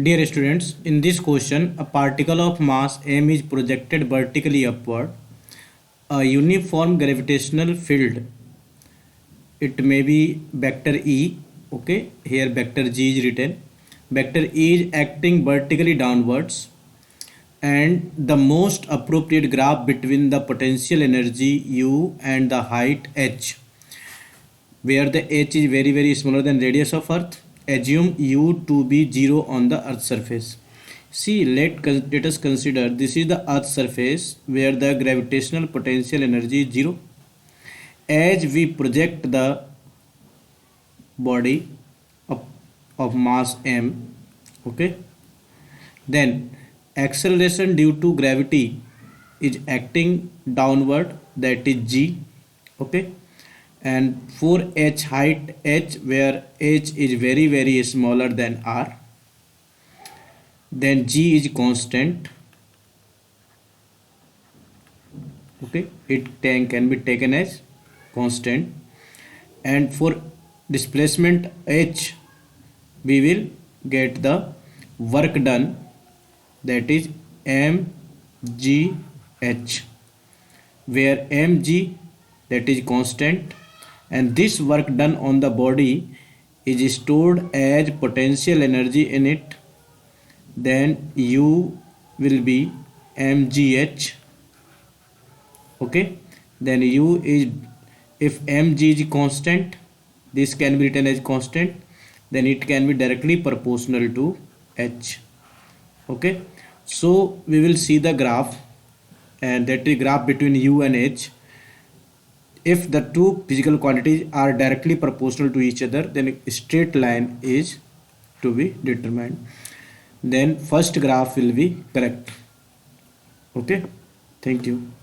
Dear students, in this question, a particle of mass m is projected vertically upward. A uniform gravitational field, it may be vector E, okay, here vector G is written. Vector E is acting vertically downwards, and the most appropriate graph between the potential energy U and the height h, where the h is very smaller than radius of earth. Assume u to be 0 on the earth surface. See, let us consider this is the earth surface where the gravitational potential energy is 0. As we project the body of mass m, okay, then acceleration due to gravity is acting downward, that is g, okay, and for h height h, where h is very smaller than r, then g is constant, okay, can be taken as constant, and for displacement h we will get the work done, that is mgh, where mg, that is constant, and this work done on the body is stored as potential energy in it. Then u will be mgh, okay. Then u is, if mg is constant, this can be written as constant, then it can be directly proportional to h, okay. So we will see the graph, and that is graph between u and h. If the two physical quantities are directly proportional to each other, then a straight line is to be determined. Then first graph will be correct. Okay, thank you.